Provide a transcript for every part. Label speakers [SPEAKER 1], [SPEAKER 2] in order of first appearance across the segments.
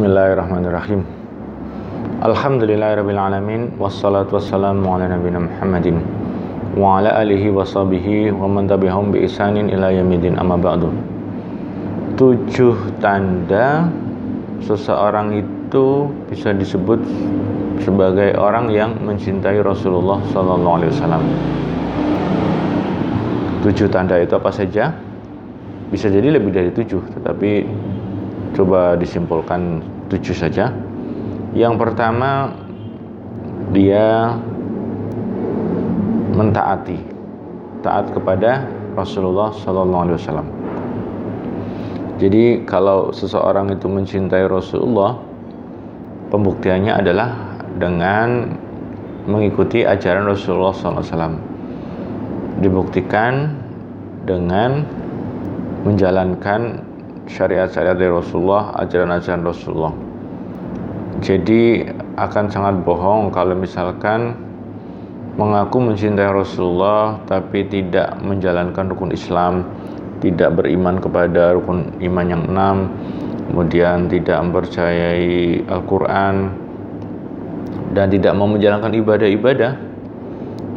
[SPEAKER 1] Bismillahirrahmanirrahim. Alhamdulillahirrabbilalamin. Wassalatu wassalamu ala nabiyina Muhammadin wa ala alihi wa sahbihi wa man tabi'ahum bi ihsanin ila yaumil amma ba'du. 7 tanda seseorang itu bisa disebut sebagai orang yang mencintai Rasulullah sallallahu alaihi wasallam. 7 tanda itu apa saja? Bisa jadi lebih dari 7, tetapi coba disimpulkan 7 saja. Yang pertama, dia mentaati, taat kepada Rasulullah sallallahu alaihi wasallam. Jadi kalau seseorang itu mencintai Rasulullah, pembuktiannya adalah dengan mengikuti ajaran Rasulullah sallallahu alaihi wasallam. Dibuktikan dengan menjalankan syariat-syariat dari Rasulullah, ajaran-ajaran Rasulullah. Jadi akan sangat bohong kalau misalkan mengaku mencintai Rasulullah tapi tidak menjalankan rukun Islam, tidak beriman kepada rukun iman yang 6, kemudian tidak mempercayai Al-Quran, dan tidak mau menjalankan ibadah-ibadah.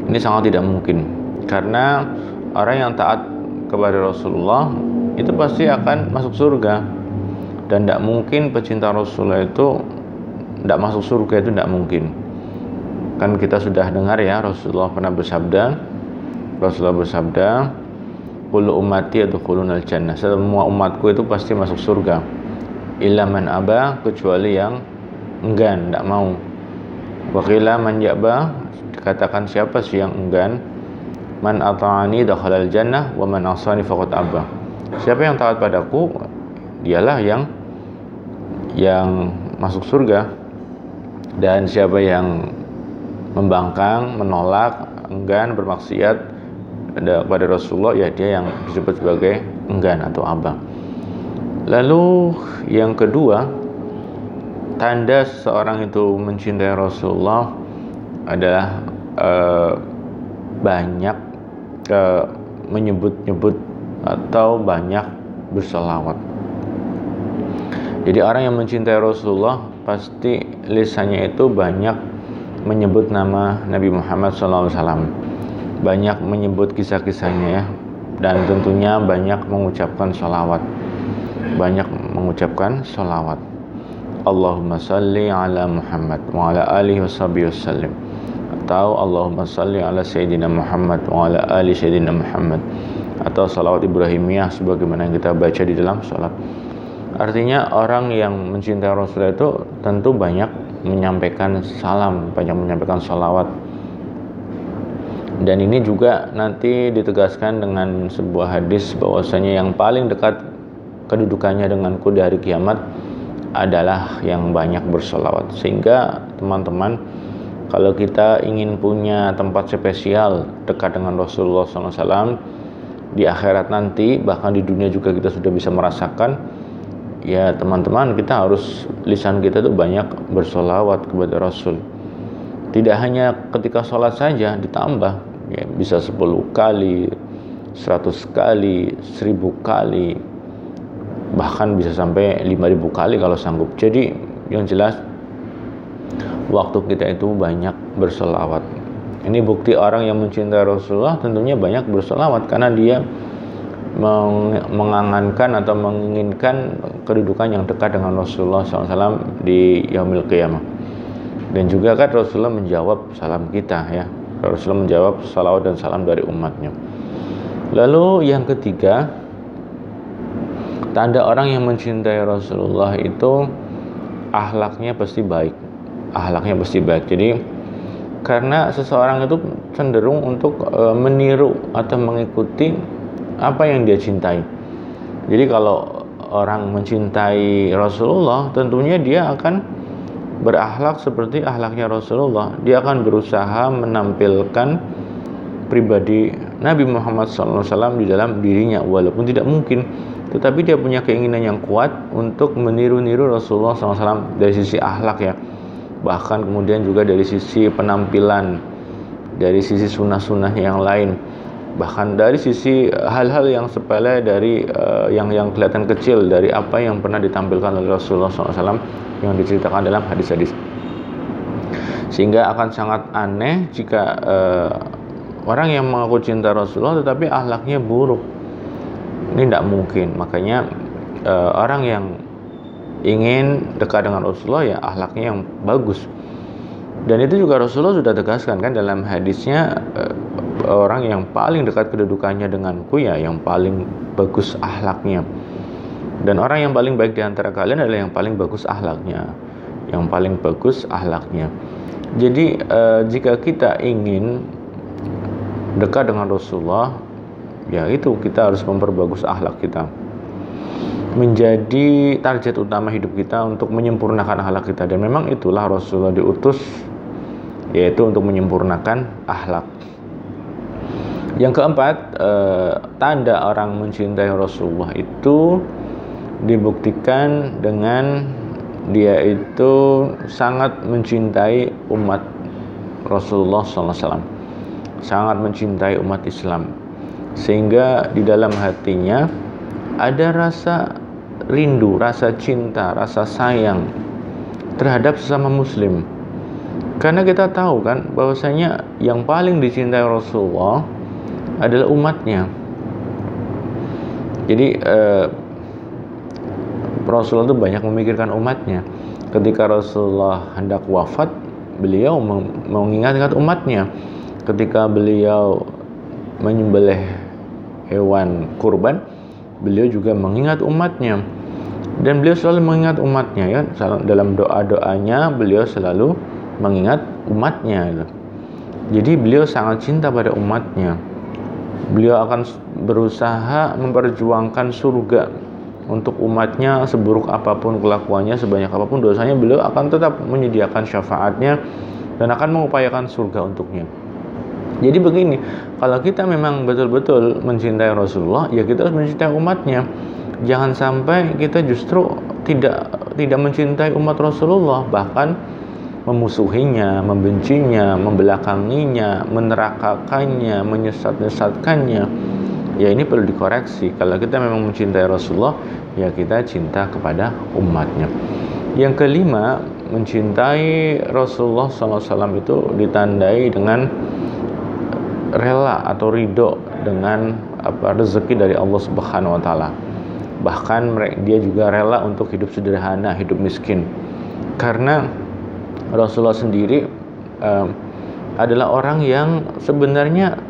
[SPEAKER 1] Ini sangat tidak mungkin, karena orang yang taat kepada Rasulullah itu pasti akan masuk surga, dan tidak mungkin pecinta Rasulullah itu tidak masuk surga, itu tidak mungkin. Kan kita sudah dengar ya, Rasulullah pernah bersabda, kullu ummati yadkhulunal jannah, semua umatku itu pasti masuk surga, illa man aba, kecuali yang enggan, tidak mau. Wa qila man yaba, dikatakan siapa sih yang enggan? Man ata'ani dakhalal jannah wa man asani faqad aba. Siapa yang taat padaku, dialah yang masuk surga, dan siapa yang membangkang, menolak, enggan, bermaksiat kepada Rasulullah, ya dia yang disebut sebagai enggan atau abang. Lalu yang kedua, tanda seseorang itu mencintai Rasulullah adalah banyak menyebut-nyebut atau banyak berselawat. Jadi orang yang mencintai Rasulullah pasti lisannya itu banyak menyebut nama Nabi Muhammad SAW, banyak menyebut kisah-kisahnya ya, dan tentunya banyak mengucapkan sholawat, Allahumma salli ala Muhammad wa ala alihi wasallam, atau Allahumma salli ala Sayyidina Muhammad wa ala ali Sayyidina Muhammad, atau salawat Ibrahimiyah sebagaimana yang kita baca di dalam sholat. Artinya orang yang mencintai Rasulullah itu tentu banyak menyampaikan salam, banyak menyampaikan salawat. Dan ini juga nanti ditegaskan dengan sebuah hadis bahwasanya yang paling dekat kedudukannya denganku di hari kiamat adalah yang banyak bersolawat. Sehingga teman-teman, kalau kita ingin punya tempat spesial dekat dengan Rasulullah SAW di akhirat nanti, bahkan di dunia juga kita sudah bisa merasakan, ya teman-teman, kita harus lisan kita tuh banyak bersolawat kepada Rasul. Tidak hanya ketika sholat saja, ditambah ya, bisa 10 kali, 100 kali, 1000 kali, bahkan bisa sampai 5000 kali kalau sanggup. Jadi yang jelas waktu kita itu banyak bersolawat. Ini bukti orang yang mencintai Rasulullah tentunya banyak bersolawat, karena dia mengangankan atau menginginkan kedudukan yang dekat dengan Rasulullah SAW di yaumil qiyamah. Dan juga kan Rasulullah menjawab salam kita ya, Rasulullah menjawab salawat dan salam dari umatnya. Lalu yang ketiga, tanda orang yang mencintai Rasulullah itu akhlaknya pasti baik. Jadi karena seseorang itu cenderung untuk meniru atau mengikuti apa yang dia cintai. Jadi kalau orang mencintai Rasulullah, tentunya dia akan berakhlak seperti akhlaknya Rasulullah. Dia akan berusaha menampilkan pribadi Nabi Muhammad SAW di dalam dirinya, walaupun tidak mungkin, tetapi dia punya keinginan yang kuat untuk meniru-niru Rasulullah SAW dari sisi akhlak ya, bahkan kemudian juga dari sisi penampilan, dari sisi sunnah-sunnahnya yang lain. Bahkan dari sisi hal-hal yang sepele, dari yang kelihatan kecil dari apa yang pernah ditampilkan oleh Rasulullah SAW yang diceritakan dalam hadis-hadis. Sehingga akan sangat aneh jika orang yang mengaku cinta Rasulullah tetapi akhlaknya buruk. Ini tidak mungkin. Makanya orang yang ingin dekat dengan Rasulullah ya akhlaknya yang bagus. Dan itu juga Rasulullah sudah tegaskan kan dalam hadisnya, orang yang paling dekat kedudukannya denganku ya yang paling bagus akhlaknya. Dan orang yang paling baik di antara kalian adalah yang paling bagus akhlaknya. Yang paling bagus akhlaknya. Jadi jika kita ingin dekat dengan Rasulullah, ya itu kita harus memperbagus akhlak kita. Menjadi target utama hidup kita untuk menyempurnakan akhlak kita. Dan memang itulah Rasulullah diutus, yaitu untuk menyempurnakan akhlak. Yang keempat, tanda orang mencintai Rasulullah itu dibuktikan dengan dia itu sangat mencintai umat Rasulullah SAW, sangat mencintai umat Islam, sehingga di dalam hatinya ada rasa rindu, rasa cinta, rasa sayang terhadap sesama muslim. Karena kita tahu kan bahwasanya yang paling dicintai Rasulullah adalah umatnya. Jadi Rasulullah itu banyak memikirkan umatnya. Ketika Rasulullah hendak wafat, beliau mengingat-ingat umatnya. Ketika beliau menyembelih hewan kurban, beliau juga mengingat umatnya. Dan beliau selalu mengingat umatnya ya. Dalam doa-doanya beliau selalu mengingat umatnya. Jadi beliau sangat cinta pada umatnya. Beliau akan berusaha memperjuangkan surga untuk umatnya, seburuk apapun kelakuannya, sebanyak apapun dosanya, beliau akan tetap menyediakan syafaatnya dan akan mengupayakan surga untuknya. Jadi begini, kalau kita memang betul-betul mencintai Rasulullah, ya kita harus mencintai umatnya. Jangan sampai kita justru tidak mencintai umat Rasulullah, bahkan memusuhinya, membencinya, membelakanginya, menerakakannya, menyesat-nyesatkannya. Ya ini perlu dikoreksi. Kalau kita memang mencintai Rasulullah, ya kita cinta kepada umatnya. Yang kelima, mencintai Rasulullah SAW itu ditandai dengan rela atau ridho dengan rezeki dari Allah Subhanahu Wa Taala. Bahkan dia juga rela untuk hidup sederhana, hidup miskin. Karena Rasulullah sendiri adalah orang yang sebenarnya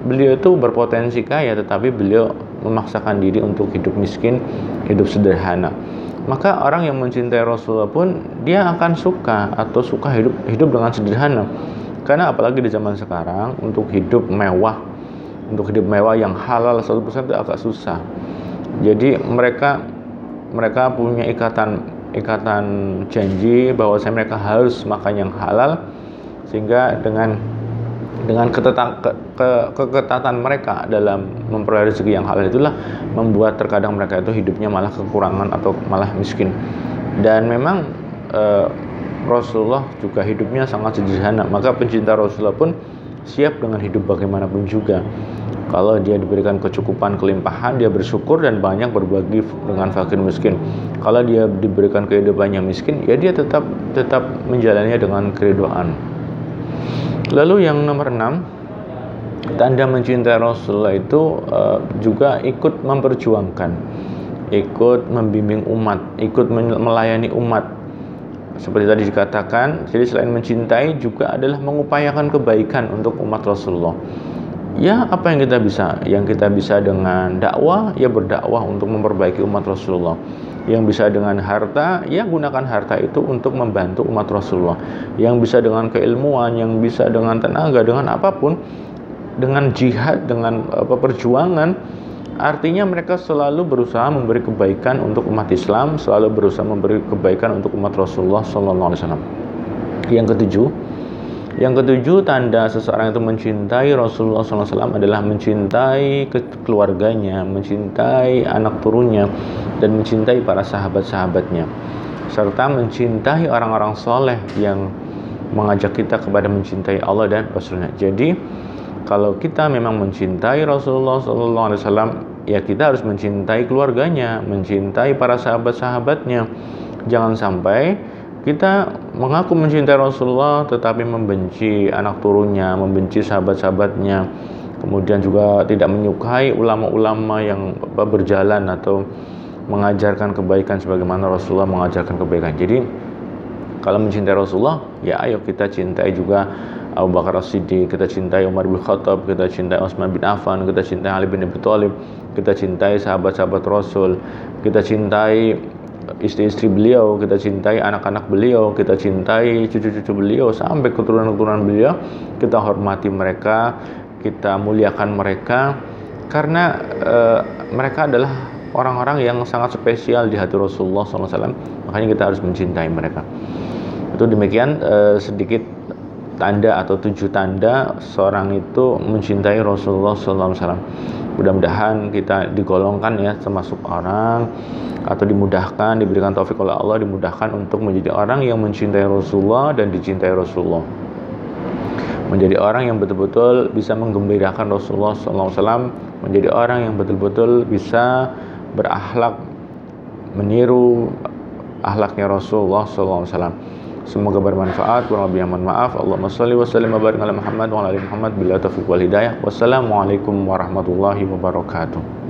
[SPEAKER 1] beliau itu berpotensi kaya, tetapi beliau memaksakan diri untuk hidup miskin, hidup sederhana. Maka orang yang mencintai Rasulullah pun dia akan suka hidup dengan sederhana. Karena apalagi di zaman sekarang untuk hidup mewah yang halal 100% itu agak susah. Jadi mereka punya ikatan janji bahwa mereka harus makan yang halal, sehingga dengan keketatan mereka dalam memperoleh rezeki yang halal itulah membuat terkadang mereka itu hidupnya malah kekurangan atau malah miskin. Dan memang Rasulullah juga hidupnya sangat sederhana, maka pencinta Rasulullah pun siap dengan hidup bagaimanapun juga. Kalau dia diberikan kecukupan, kelimpahan, dia bersyukur dan banyak berbagi dengan fakir miskin. Kalau dia diberikan kehidupannya miskin, ya dia tetap menjalaninya dengan keridoan. Lalu yang nomor 6, tanda mencintai Rasulullah itu juga ikut memperjuangkan, ikut membimbing umat, ikut melayani umat. Seperti tadi dikatakan, jadi selain mencintai juga adalah mengupayakan kebaikan untuk umat Rasulullah. Ya apa yang kita bisa? Yang kita bisa dengan dakwah, ya berdakwah untuk memperbaiki umat Rasulullah. Yang bisa dengan harta, ya gunakan harta itu untuk membantu umat Rasulullah. Yang bisa dengan keilmuan, yang bisa dengan tenaga, dengan apapun, dengan jihad, dengan perjuangan. Artinya mereka selalu berusaha memberi kebaikan untuk umat Islam, selalu berusaha memberi kebaikan untuk umat Rasulullah SAW. Yang ketujuh, tanda seseorang itu mencintai Rasulullah SAW adalah mencintai keluarganya, mencintai anak turunnya, dan mencintai para sahabat-sahabatnya, serta mencintai orang-orang soleh yang mengajak kita kepada mencintai Allah dan Rasulnya. Jadi Kalau kita memang mencintai Rasulullah SAW, ya kita harus mencintai keluarganya, mencintai para sahabat-sahabatnya. Jangan sampai kita mengaku mencintai Rasulullah tetapi membenci anak turunnya, membenci sahabat-sahabatnya, kemudian juga tidak menyukai ulama-ulama yang berjalan atau mengajarkan kebaikan sebagaimana Rasulullah mengajarkan kebaikan. Jadi kalau mencintai Rasulullah, ya ayo kita cintai juga Abu Bakar As-Siddiq, kita cintai Umar bin Khattab, kita cintai Utsman bin Affan, kita cintai Ali bin Abi Thalib, kita cintai sahabat-sahabat Rasul, kita cintai istri-istri beliau, kita cintai anak-anak beliau, kita cintai cucu-cucu beliau sampai keturunan-keturunan beliau. Kita hormati mereka, kita muliakan mereka karena mereka adalah orang-orang yang sangat spesial di hati Rasulullah SAW. Makanya kita harus mencintai mereka. Itu demikian sedikit tanda atau 7 tanda seorang itu mencintai Rasulullah SAW. Mudah-mudahan kita digolongkan ya termasuk orang atau dimudahkan, diberikan taufik oleh Allah, dimudahkan untuk menjadi orang yang mencintai Rasulullah dan dicintai Rasulullah. Menjadi orang yang betul-betul bisa menggembirakan Rasulullah SAW, menjadi orang yang betul-betul bisa berakhlak, meniru akhlaknya Rasulullah SAW. Semoga bermanfaat. Kurang lebih mohon maaf. Allahumma shalli wa sallim wa barik ala Muhammad wa ala ali Muhammad bila taufiq wal hidayah. Wassalamualaikum warahmatullahi wabarakatuh.